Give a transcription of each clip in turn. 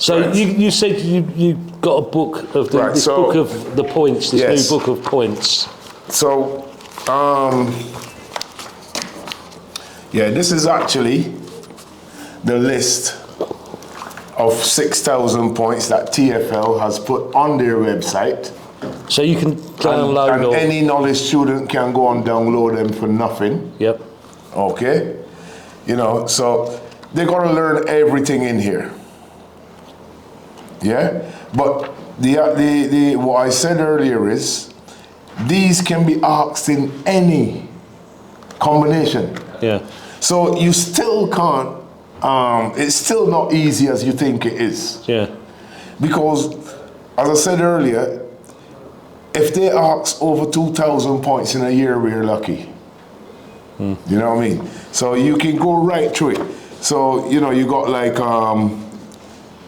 So right. you said you got a book of the, Right, this so- book of the points, this Yes. new book of points. So, yeah, this is actually the list of 6,000 points that TfL has put on their website. So you can download And or... any knowledge student can go and download them for nothing. Yep. Okay? You know, so they're gonna learn everything in here. Yeah? But the what I said earlier is, these can be asked in any combination. Yeah. So you still can't, it's still not easy as you think it is. Yeah. Because, as I said earlier, if they ask over 2,000 points in a year, we're lucky. You know what I mean? So you can go right through it. So, you know, you got like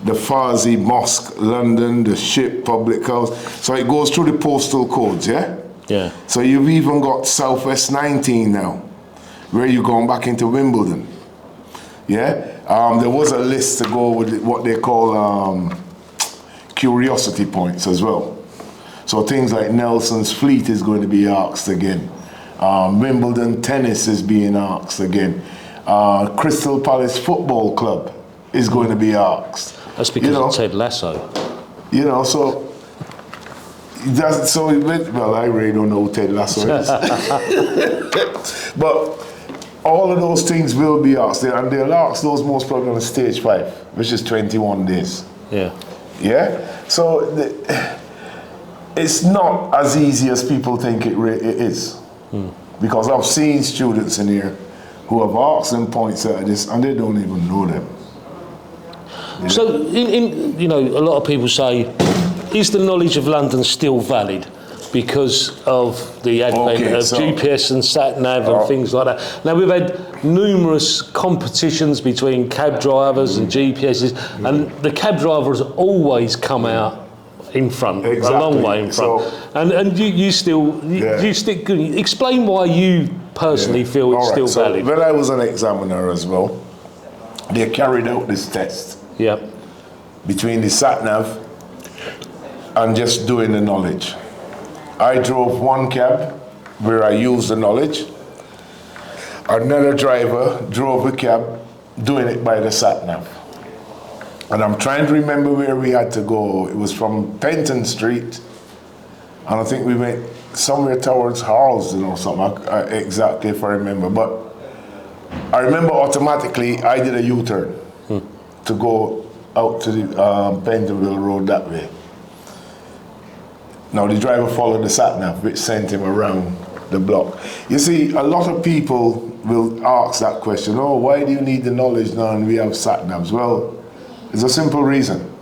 the Farsi Mosque, London, the Ship, Public House. So it goes through the postal codes, yeah? Yeah. So you've even got Southwest 19 now, where you're going back into Wimbledon. Yeah? There was a list to go with what they call curiosity points as well. So things like Nelson's Fleet is going to be asked again. Wimbledon tennis is being asked again. Crystal Palace Football Club is going to be asked. That's because of Ted Lasso. You know, so well, I really don't know who Ted Lasso is. But all of those things will be asked, and they'll ask those most probably on stage 5, which is 21 days. Yeah. Yeah? So it's not as easy as people think it is. Because I've seen students in here who have asked them points out of this and they don't even know them. Yeah. So, you know, a lot of people say, is the knowledge of London still valid because of the advent of GPS and sat-nav and things like that? Now, we've had numerous competitions between cab drivers and GPSs, and the cab drivers always come out in front, a long way in front. So, and you still stick good. Explain why you personally feel it's still valid. When I was an examiner as well, they carried out this test. Yeah. Between the sat-nav and just doing the knowledge. I drove one cab where I used the knowledge. Another driver drove a cab doing it by the sat-nav. And I'm trying to remember where we had to go. It was from Penton Street, and I think we went somewhere towards Harlesden or something, exactly if I remember. But I remember automatically I did a U-turn to go out to the Pentonville Road that way. Now the driver followed the sat-nav, which sent him around the block. You see, a lot of people will ask that question, oh, why do you need the knowledge now and we have sat-navs? Well, there's a simple reason.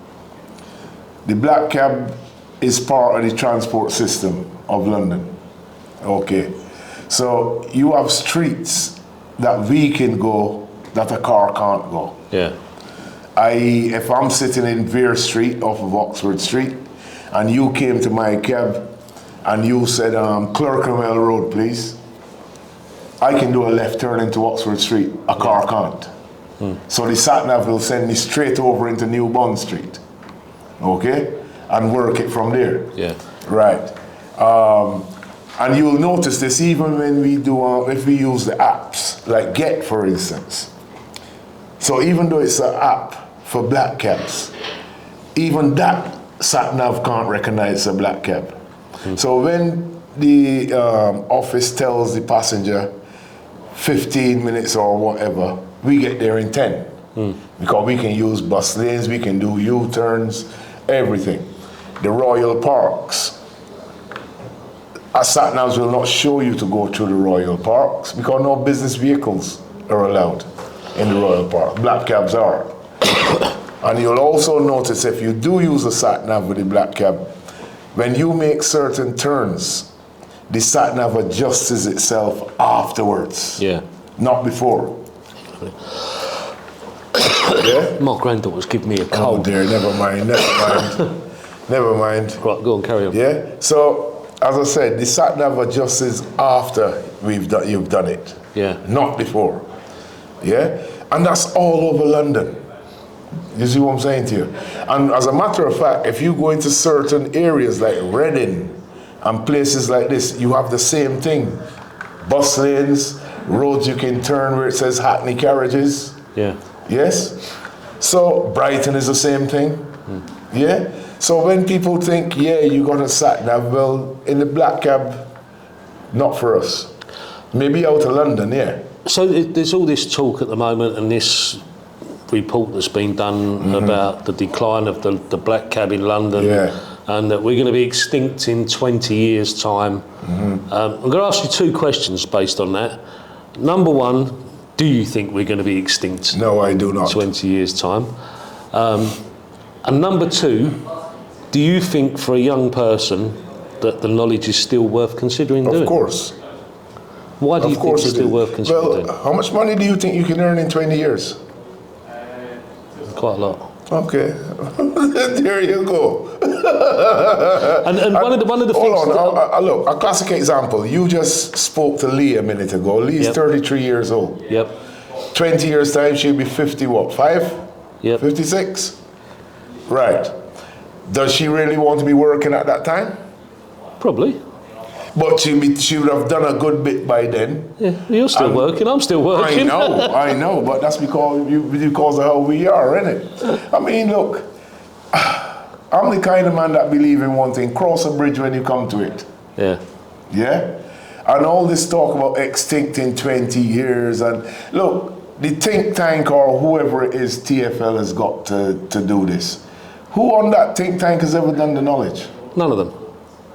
The black cab is part of the transport system of London. Okay. So you have streets that we can go that a car can't go. Yeah. I.e., if I'm sitting in Vere Street off of Oxford Street and you came to my cab and you said, Clerkenwell Road, please, I can do a left turn into Oxford Street. A car can't. So the sat-nav will send me straight over into New Bond Street, okay, and work it from there. Yeah. Right. And you'll notice this even when we do, if we use the apps, like Get, for instance. So even though it's an app for black cabs, even that sat-nav can't recognize a black cab. So when the office tells the passenger 15 minutes or whatever, we get there in 10. Because we can use bus lanes, we can do U-turns, everything. The Royal Parks, sat-navs will not show you to go through the Royal Parks because no business vehicles are allowed in the Royal Park. Black cabs are. And you'll also notice if you do use a sat-nav with the black cab, when you make certain turns, the sat-nav adjusts itself afterwards. Yeah. Not before. Yeah? My granddaughter's giving me a cold. Oh dear, never mind. Never mind. Right, go on, carry on. Yeah? So, as I said, the sat-nav adjusts after you've done it. Yeah. Not before. Yeah? And that's all over London. You see what I'm saying to you? And as a matter of fact, if you go into certain areas like Reading and places like this, you have the same thing. Bus lanes, roads you can turn where it says Hackney Carriages. Yeah. Yes? So Brighton is the same thing. Yeah? So when people think, yeah, you got a sat-nav, well, in the black cab, not for us. Maybe out of London, yeah. So there's all this talk at the moment and this report that's been done about the decline of the black cab in London, and that we're going to be extinct in 20 years' time. I'm going to ask you two questions based on that. Number one, do you think we're going to be extinct? No, I do not. 20 years' time. And number two, do you think for a young person that the knowledge is still worth considering doing? Of course. Why do you think it's still worth considering doing? Well, how much money do you think you can earn in 20 years? Quite a lot. Okay, there you go. and one of the things. Hold on, look, a classic example. You just spoke to Lee a minute ago. Lee's 33 years old. Yep. 20 years time, she'll be 50. What? 5? Yep. 56. Right. Does she really want to be working at that time? Probably. But she would have done a good bit by then. Yeah, you're still working. I'm still working. I know, but that's because of how we are, isn't it? I mean, look, I'm the kind of man that believe in one thing: cross a bridge when you come to it. Yeah. Yeah? And all this talk about extinct in 20 years, and look, the think tank or whoever it is, TFL has got to do this. Who on that think tank has ever done the knowledge? None of them.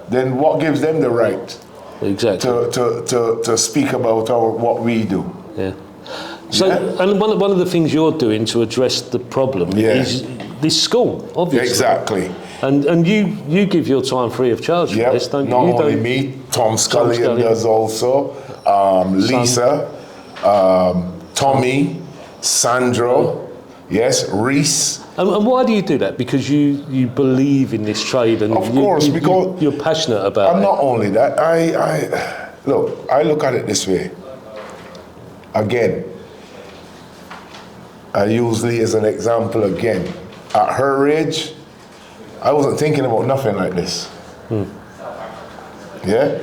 Then what gives them the right exactly to speak about what we do? Yeah. So, and one of the things you're doing to address the problem is this school, obviously. Exactly. And you give your time free of charge for this, don't you? Not you only me, Tom Scullion does also, Lisa, Tommy, Sandro, yes, Reese. And why do you do that? Because you believe in this trade, and of course, because you're passionate about it. And not only that, I look at it this way. Again, I use Lee as an example again. At her age, I wasn't thinking about nothing like this. Yeah?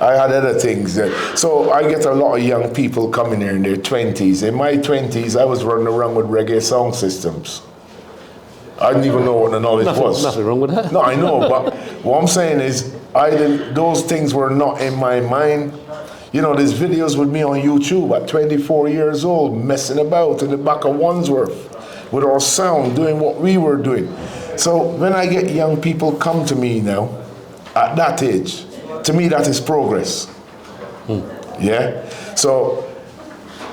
I had other things. So I get a lot of young people coming here in their 20s. In my 20s, I was running around with reggae sound systems. I didn't even know what the knowledge was. Nothing wrong with that. No, I know, but what I'm saying is, those things were not in my mind. You know, there's videos with me on YouTube at 24 years old, messing about in the back of Wandsworth with our sound, doing what we were doing. So when I get young people come to me now, at that age, to me that is progress. Yeah? So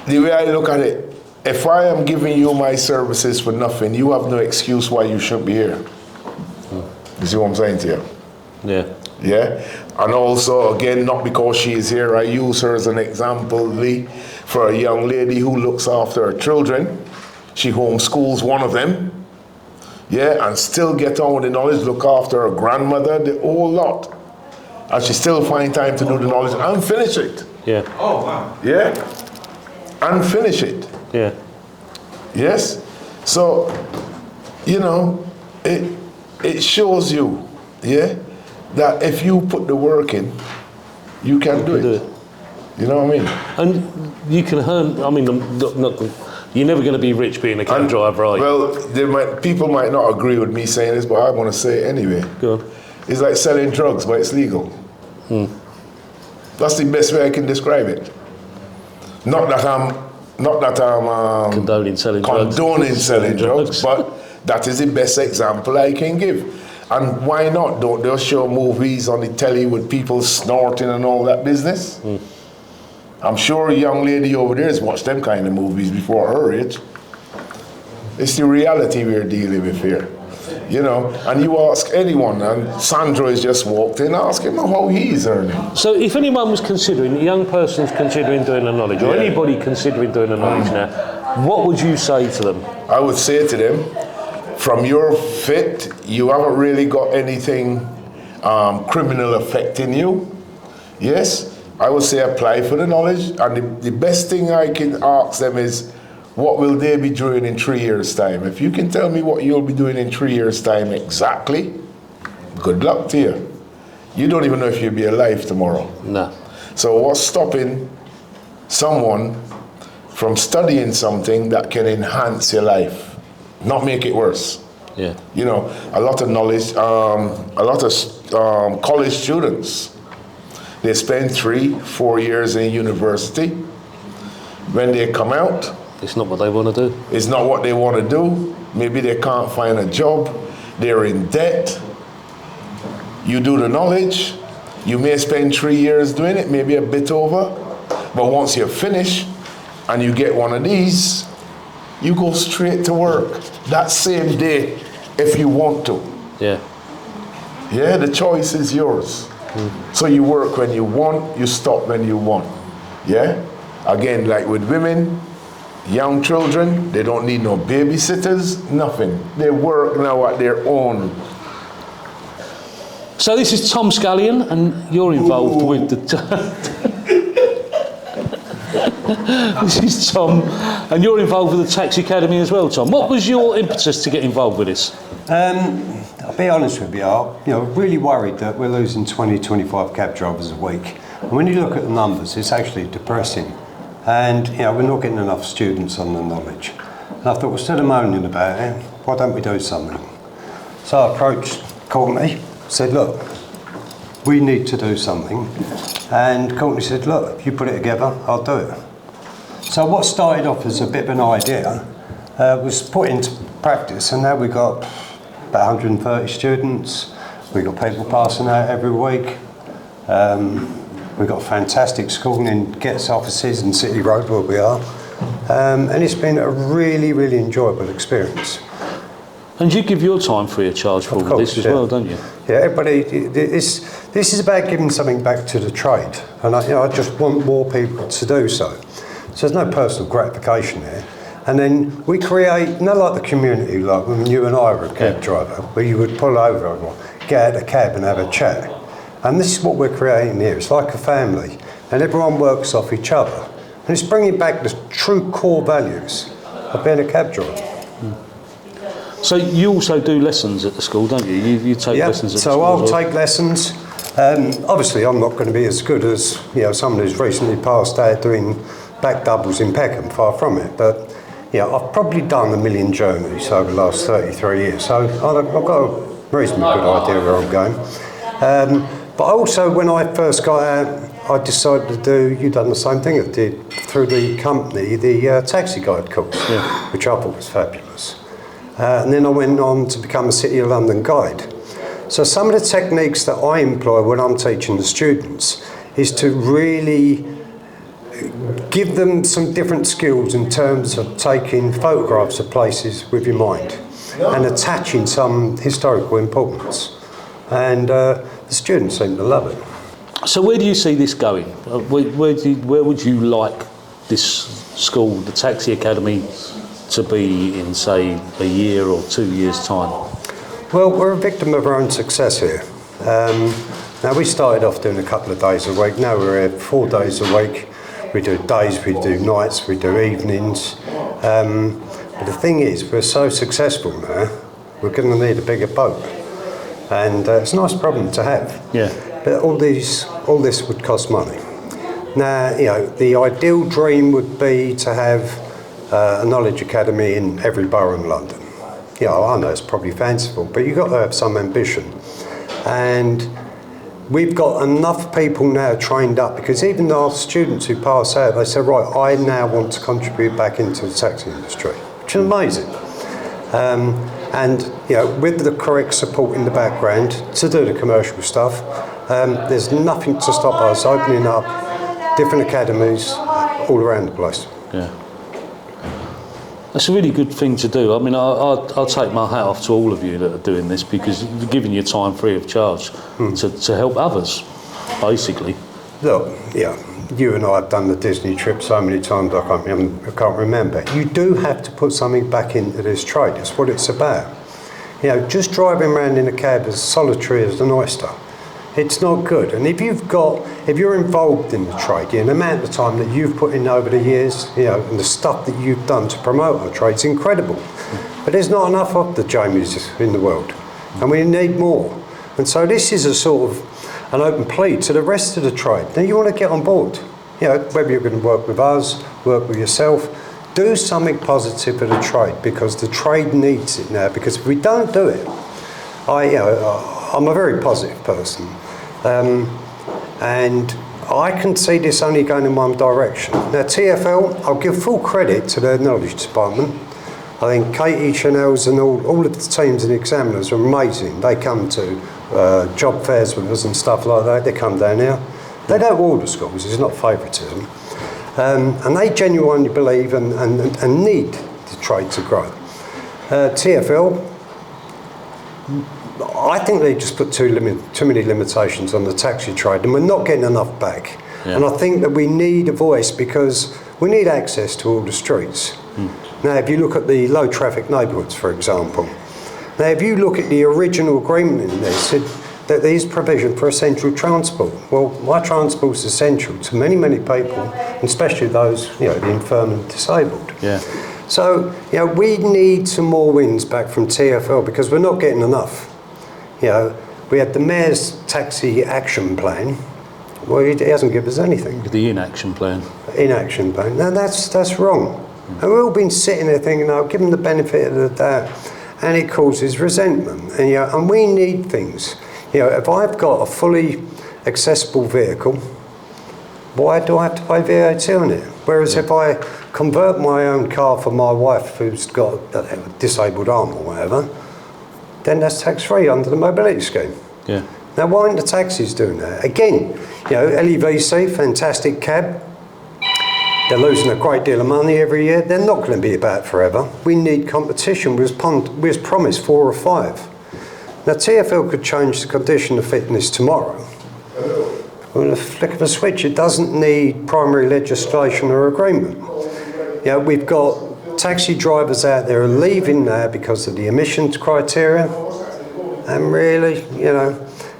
the way I look at it, if I am giving you my services for nothing, you have no excuse why you shouldn't be here. You see what I'm saying to you? Yeah. Yeah? And also, again, not because she is here, I use her as an example, Lee, for a young lady who looks after her children. She homeschools one of them. Yeah, and still get on with the knowledge, look after her grandmother, the whole lot. And she still find time to do the knowledge and finish it. Yeah. Oh, wow. Yeah? And finish it. Yeah. Yes? So, you know, it shows you, yeah, that if you put the work in, you can do it. You know what I mean? And you can earn, I mean, you're never going to be rich being a cab driver, are you? Well, people might not agree with me saying this, but I want to say it anyway. Go on. It's like selling drugs, but it's legal. That's the best way I can describe it. Not that I'm condoning selling drugs, but that is the best example I can give. And why not? Don't they show movies on the telly with people snorting and all that business? I'm sure a young lady over there has watched them kind of movies before her age. It's the reality we're dealing with here. You know, and you ask anyone, and Sandro has just walked in, ask him how he's earning. So if anyone was considering, a young person's considering doing the knowledge, or anybody considering doing the knowledge now, what would you say to them? I would say to them, from your fit, you haven't really got anything criminal affecting you. Yes, I would say apply for the knowledge, and the best thing I can ask them is, what will they be doing in 3 years' time? If you can tell me what you'll be doing in 3 years' time exactly, good luck to you. You don't even know if you'll be alive tomorrow. No. So what's stopping someone from studying something that can enhance your life, not make it worse? Yeah. You know, a lot of knowledge, a lot of college students, they spend 3-4 years in university. When they come out, it's not what they want to do. It's not what they want to do. Maybe they can't find a job. They're in debt. You do the knowledge. You may spend 3 years doing it, maybe a bit over. But once you're finished and you get one of these, you go straight to work that same day if you want to. Yeah. Yeah, the choice is yours. So you work when you want, you stop when you want. Yeah? Again, like with women, young children, they don't need no babysitters, nothing. They work now at their own. So this is Tom Scullion, and you're involved with the... This is Tom, and you're involved with the Taxi Academy as well, Tom. What was your impetus to get involved with this? I'll be honest with you, really worried that we're losing 20-25 cab drivers a week. And when you look at the numbers, it's actually depressing. And we're not getting enough students on the knowledge. And I thought, instead of moaning about it, why don't we do something? So I approached Courtney, said, look, we need to do something. And Courtney said, look, if you put it together, I'll do it. So what started off as a bit of an idea was put into practice, and now we've got about 130 students. We've got people passing out every week. We've got fantastic schooling in Get's offices and City Road where we are. And it's been a really, really enjoyable experience. And you give your time free of charge for all this as well, don't you? Yeah, everybody, this is about giving something back to the trade. And I just want more people to do so. So there's no personal gratification there. And then we create, like the community, like when you and I were a cab driver, where you would pull over and get out of the cab and have a chat. And this is what we're creating here. It's like a family, and everyone works off each other. And it's bringing back the true core values of being a cab driver. So you also do lessons at the school, don't you? You take lessons at the school. So I'll take lessons. Obviously, I'm not going to be as good as someone who's recently passed out doing back doubles in Peckham, far from it. But I've probably done 1 million journeys over the last 33 years. So I've got a reasonably good idea where I'm going. But also, when I first got out, I decided to do, you've done the same thing I did through the company, the taxi guide course, which I thought was fabulous. And then I went on to become a City of London guide. So some of the techniques that I employ when I'm teaching the students is to really give them some different skills in terms of taking photographs of places with your mind and attaching some historical importance. And the students seem to love it. So where do you see this going? Where would you like this school, the Taxi Academy, to be in, say, a year or 2 years' time? Well, we're a victim of our own success here. Now, we started off doing a couple of days a week. Now we're here 4 days a week. We do days, we do nights, we do evenings. But the thing is, we're so successful now, we're going to need a bigger boat. And it's a nice problem to have. Yeah. But all this would cost money. Now, the ideal dream would be to have a knowledge academy in every borough in London. I know it's probably fanciful, but you've got to have some ambition. And we've got enough people now trained up, because even our students who pass out, they say, right, I now want to contribute back into the taxi industry, which is amazing. And with the correct support in the background to do the commercial stuff, there's nothing to stop us opening up different academies all around the place. Yeah. That's a really good thing to do. I mean, I'll take my hat off to all of you that are doing this, because you're giving your time free of charge to help others, basically. Look, you and I have done the Disney trip so many times I can't remember. You do have to put something back into this trade. It's what it's about. Just driving around in a cab as solitary as an oyster. It's not good. And if you're involved in the trade, the amount of time that you've put in over the years, and the stuff that you've done to promote our trade is incredible. But there's not enough of the Jamies in the world, and we need more. And so this is a sort of an open plea to the rest of the trade. Now you want to get on board, whether you're going to work with us, work with yourself, do something positive for the trade, because the trade needs it now. Because if we don't do it, I'm a very positive person, and I can see this only going in one direction. Now TfL, I'll give full credit to their knowledge department. I think Katie, Connell's and all of the teams and examiners are amazing. They come to job fairs with us and stuff like that. They come down here. They don't all the schools, it's not favouritism. And they genuinely believe and need the trade to grow. TfL, I think they just put too many limitations on the taxi trade, and we're not getting enough back. Yeah. And I think that we need a voice, because we need access to all the streets. Now, if you look at the low traffic neighbourhoods, for example, now if you look at the original agreement in this, that there is provision for essential transport. Well, my transport is essential to many, many people, especially those, the infirm and disabled. Yeah. So, we need some more wins back from TfL, because we're not getting enough. We had the Mayor's Taxi Action Plan. Well, he hasn't given us anything. The inaction plan. Inaction plan. Now, that's wrong. And we've all been sitting there thinking, give them the benefit of the doubt, and it causes resentment. And, and we need things. If I've got a fully accessible vehicle, why do I have to pay VAT on it? Whereas if I convert my own car for my wife who's got a disabled arm or whatever, then that's tax-free under the mobility scheme. Yeah. Now, why aren't the taxis doing that? Again, LEVC, fantastic cab. They're losing a great deal of money every year. They're not going to be about forever. We need competition. We was promised 4 or 5. Now, TfL could change the condition of fitness tomorrow. With a flick of a switch, it doesn't need primary legislation or agreement. We've got taxi drivers out there are leaving now because of the emissions criteria. And really,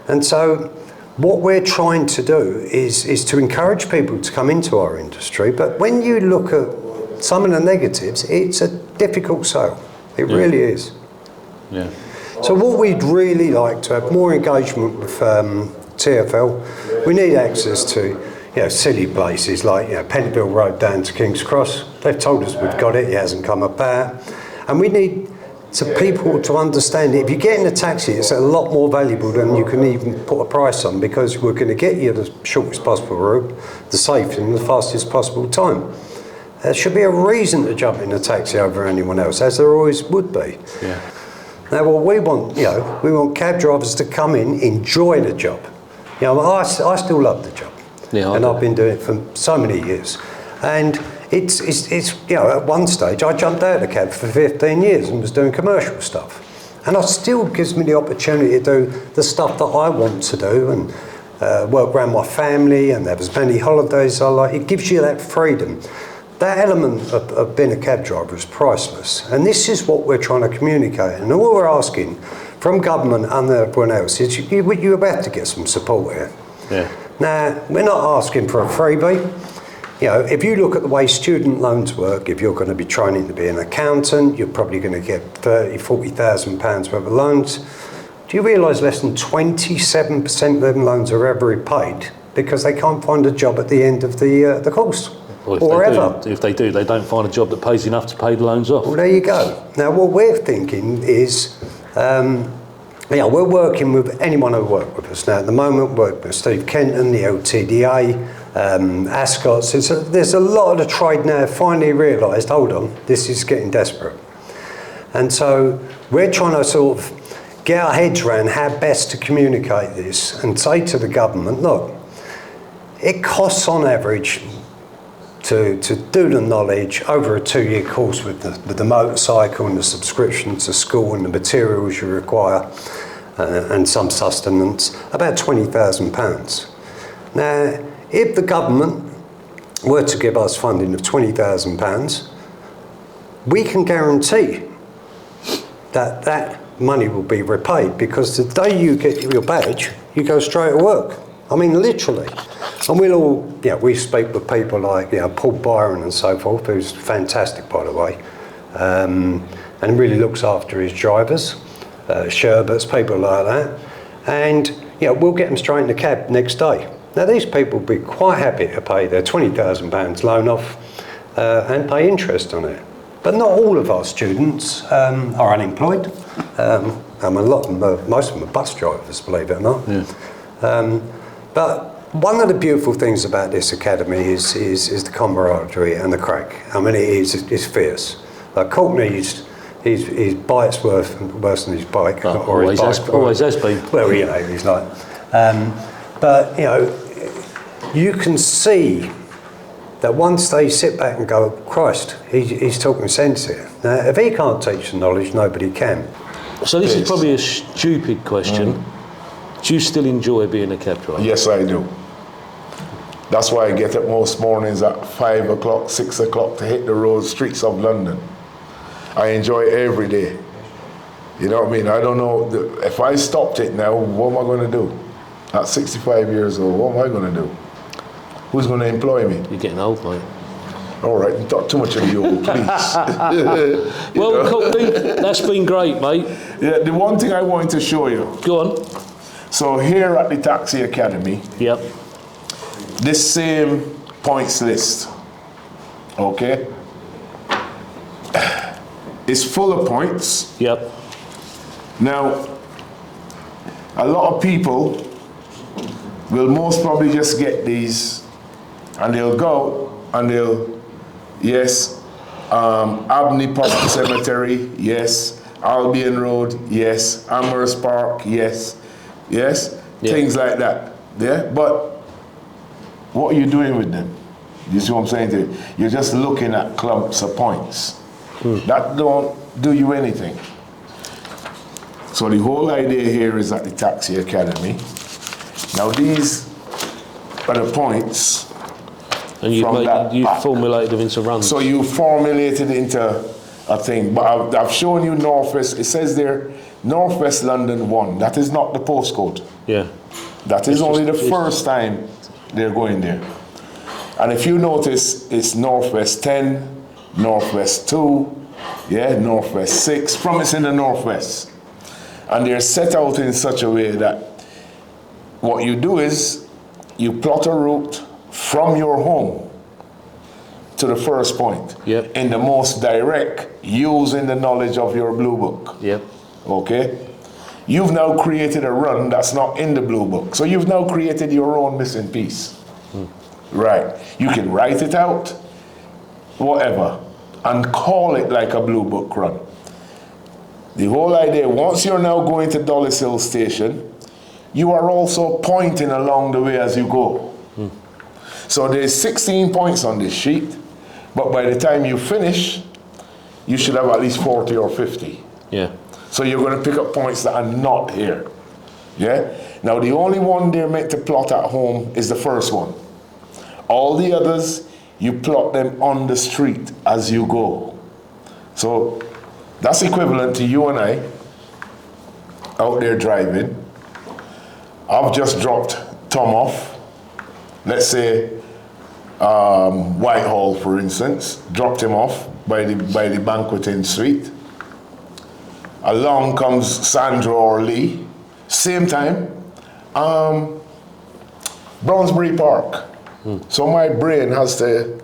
and so what we're trying to do is to encourage people to come into our industry. But when you look at some of the negatives, it's a difficult sale. It really is. Yeah. So what we'd really like to have more engagement with TfL. We need access to silly places like Pentonville Road down to King's Cross. They've told us we've got it hasn't come about. And we need people to understand that if you get in a taxi, it's a lot more valuable than you can even put a price on, because we're going to get you the shortest possible route, the safest and the fastest possible time. There should be a reason to jump in a taxi over anyone else, as there always would be. Yeah. Now, what we want, we want cab drivers to come in, enjoy the job. I still love the job. Yeah, and I've been doing it for so many years. And it's at one stage I jumped out of the cab for 15 years and was doing commercial stuff. And it still gives me the opportunity to do the stuff that I want to do and work around my family and have as many holidays as I like. It gives you that freedom. That element of being a cab driver is priceless. And this is what we're trying to communicate. And all we're asking from government and everyone else is you're about to get some support here. Yeah. Now, we're not asking for a freebie. If you look at the way student loans work, if you're going to be training to be an accountant, you're probably going to get £40,000 worth of loans. Do you realise less than 27% of them loans are ever repaid because they can't find a job at the end of the course? Well, if they do, they don't find a job that pays enough to pay the loans off. Well, there you go. Now, what we're thinking is, we're working with anyone who works with us. Now, at the moment, we're working with Steve Kenton, the LTDA, Ascot's. There's a lot of the trade now finally realised, hold on, this is getting desperate. And so we're trying to sort of get our heads around how best to communicate this and say to the government, look, it costs on average to do the knowledge over a 2-year course with the motorcycle and the subscription to school and the materials you require and some sustenance, about £20,000. Now, if the government were to give us funding of £20,000, we can guarantee that money will be repaid, because the day you get your badge, you go straight to work. I mean, literally. And we'll all, we speak with people like, Paul Byron and so forth, who's fantastic, by the way, and really looks after his drivers, Sherbets, people like that. And, we'll get them straight in the cab next day. Now, these people will be quite happy to pay their £20,000 loan off and pay interest on it. But not all of our students are unemployed. Most of them are bus drivers, believe it or not. Yeah. But one of the beautiful things about this academy is the camaraderie and the crack. I mean, it's fierce. Like Courtney, his bite's worse than his bike. Always has been. Well, he's like... but, you can see that once they sit back and go, Christ, he's talking sense here. Now, if he can't teach the knowledge, nobody can. So this is probably a stupid question. Do you still enjoy being a cab driver? Yes, I do. That's why I get up most mornings at 5 o'clock, 6 o'clock to hit the road streets of London. I enjoy it every day. You know what I mean? I don't know, if I stopped it now, what am I going to do? At 65 years old, what am I going to do? Who's going to employ me? You're getting old, mate. All right, talk too much of the old, please. Well, Courtney, that's been great, mate. Yeah, the one thing I wanted to show you. Go on. So here at the Taxi Academy, Yep. this same points list, okay, is full of points. Yep. Now, a lot of people will most probably just get these and they'll go and they'll, yes, Abney Park Cemetery, yes, Albion Road, yes, Amherst Park, yes, yes, things like that, yeah? But what are you doing with them? You see what I'm saying to you? You're just looking at clumps of points. That don't do you anything. So the whole idea here is at the Taxi Academy. Now these are the points. And you formulated them into runs. So you formulated into a thing. But I've shown you Northwest. It says there, Northwest London 1. That is not the postcode. Yeah. That is only the first time they're going there. And if you notice, it's Northwest 10, Northwest 2, yeah, Northwest 6, from it's in the Northwest. And they're set out in such a way that what you do is you plot a route from your home to the first point in the most direct, using the knowledge of your blue book. Yep. Okay? You've now created a run that's not in the blue book. So you've now created your own missing piece. Right. You can write it out, whatever, and call it like a blue book run. The whole idea, once you're now going to Dollis Hill Station, you are also pointing along the way as you go. So there's 16 points on this sheet, but by the time you finish, you should have at least 40 or 50. Yeah. So you're going to pick up points that are not here. Yeah? Now the only one they're meant to plot at home is the first one. All the others, you plot them on the street as you go. So that's equivalent to you and I out there driving. I've just dropped Tom off. Let's say Whitehall, for instance, dropped him off by the banqueting suite. Along comes Sandra or Lee, same time, Brownsbury Park. So my brain has to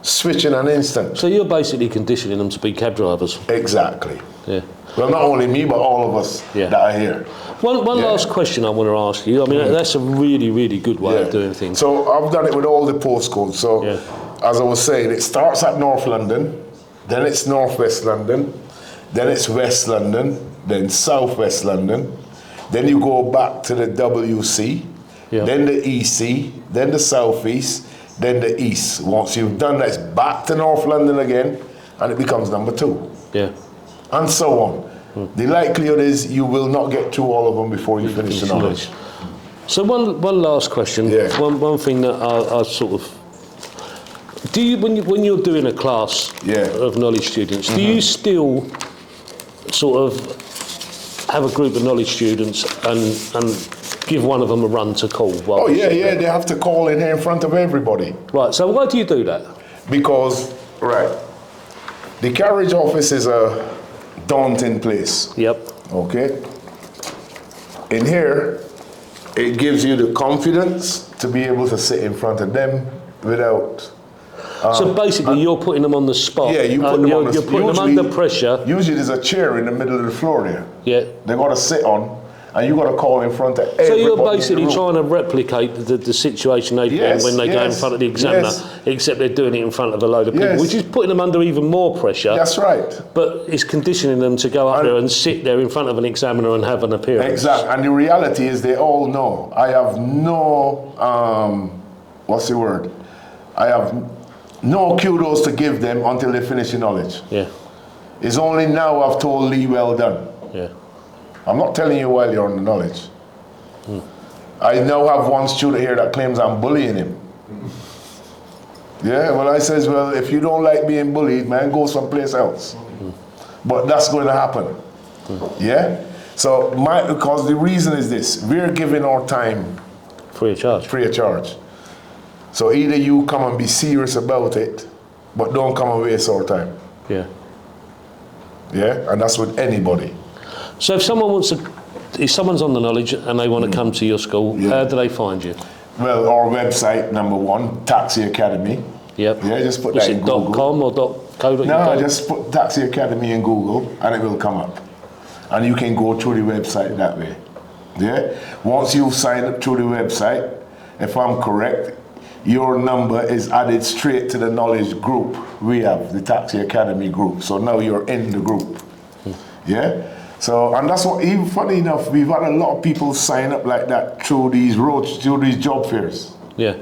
switch in an instant. So you're basically conditioning them to be cab drivers. Exactly. Yeah. Well, not only me, but all of us that are here. One last question I want to ask you. I mean, that's a really, really good way of doing things. So I've done it with all the postcodes. So as I was saying, it starts at North London, then it's Northwest London, then it's West London, then Southwest London, then you go back to the WC, then the EC, then the Southeast, then the East. Once you've done that, it's back to North London again, and it becomes number 2. Yeah. And so on. The likelihood is you will not get through all of them before you finish the knowledge. So one last question. One thing that I sort of... Do you, when you're doing a class of knowledge students, do you still sort of have a group of knowledge students and give one of them a run to call? Oh yeah, they have to call in here in front of everybody. Right, so why do you do that? Because, the carriage office is a daunting place. Yep. Okay? In here, it gives you the confidence to be able to sit in front of them without... so basically, you're putting them on the spot. Yeah, you put them on the You're putting them under pressure. Usually there's a chair in the middle of the floor there. Yeah. They got to sit on, and you got to call in front of everybody. So you're basically in the room. trying to replicate the situation they put in when they go in front of the examiner, except they're doing it in front of a load of people, which is putting them under even more pressure. That's right. But it's conditioning them to go up there and sit there in front of an examiner and have an appearance. Exactly. And the reality is they all know. I have no, I have no kudos to give them until they finish the knowledge. Yeah. It's only now I've told Lee, well done. Yeah. I'm not telling you while you're on the knowledge. I now have one student here that claims I'm bullying him. Yeah, well I says, well, if you don't like being bullied, man, go someplace else. But that's going to happen. Yeah? So, because the reason is this, we're giving our time Free of charge. free of charge. So either you come and be serious about it, but don't come and waste our time. Yeah. Yeah? And that's with anybody. So if someone's on the knowledge and they want to come to your school, how do they find you? Well, our website, number one, Taxi Academy. Yep. Yeah, just put that in Google. .com or .co.uk? No, just put Taxi Academy in Google and it will come up. And you can go through the website that way. Yeah? Once you've signed up through the website, if I'm correct, your number is added straight to the knowledge group we have, the Taxi Academy group. So now you're in the group. Yeah? So, and that's what, even funny enough, we've had a lot of people sign up like that through these job fairs. Yeah.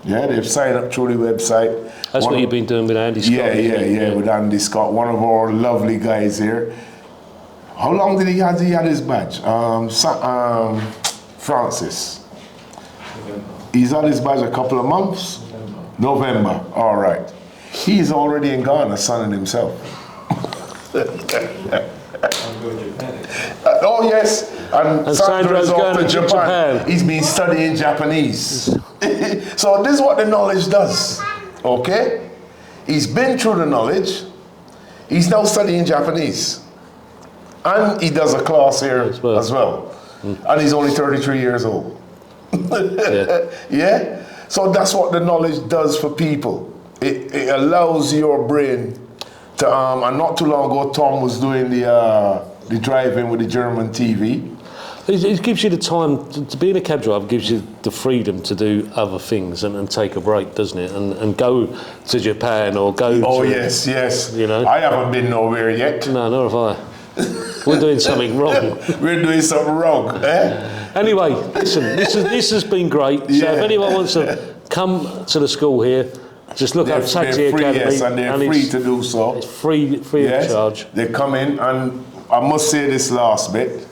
Yeah, they've signed up through the website. That's what you've been doing with Andy Scott. Yeah, with Andy Scott, one of our lovely guys here. How long did he had his badge? Francis. He's had his badge a couple of months? November, all right. He's already in Ghana sunning himself. Oh yes, and Sandra's off to Japan. He's been studying Japanese. So this is what the knowledge does, okay? He's been through the knowledge. He's now studying Japanese. And he does a class here as well. And he's only 33 years old. Yeah? So that's what the knowledge does for people. It allows your brain to, and not too long ago, Tom was doing the driving with the German TV. It gives you the time, to be in a cab driver gives you the freedom to do other things and take a break, doesn't it? And go to Japan or go to... yes. You know? I haven't been nowhere yet. No, nor have I. We're doing something wrong. We're doing something wrong, eh? Anyway, listen, this has been great. So if anyone wants to come to the school here, just look up Taxi Academy. Yes, and they're free to do so. It's free of charge. They come in, and I must say this last bit.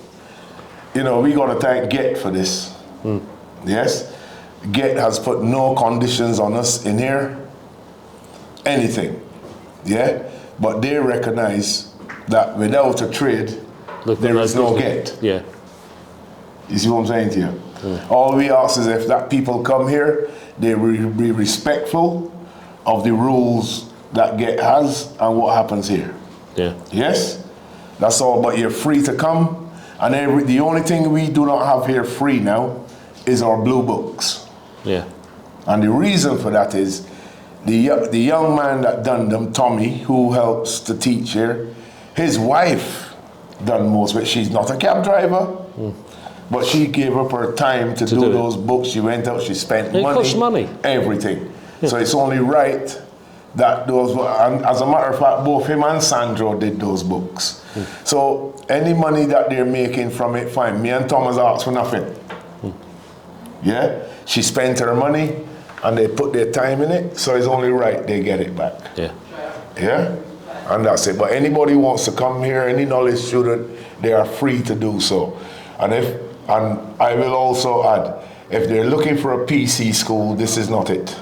You know, we got to thank Get for this. Yes? Get has put no conditions on us in here. Anything. Yeah? But they recognize that without a trade, there is no Get. Yeah. You see what I'm saying to you? All we ask is if that people come here, they will be respectful of the rules that Get has and what happens here. Yeah. Yes? That's all, but you're free to come. And the only thing we do not have here free now is our blue books. Yeah. And the reason for that is the young man that done them, Tommy, who helps to teach here, his wife done most of it. She's not a cab driver, but she gave up her time to do those books. She went out, she spent money. It costs money. Everything. Yeah. So it's only right that those, and as a matter of fact, both him and Sandro did those books. So any money that they're making from it, fine. Me and Thomas asked for nothing. Yeah? She spent her money and they put their time in it, so it's only right they get it back. Yeah. Yeah? And that's it. But anybody who wants to come here, any knowledge student, they are free to do so. And I will also add, if they're looking for a PC school, this is not it.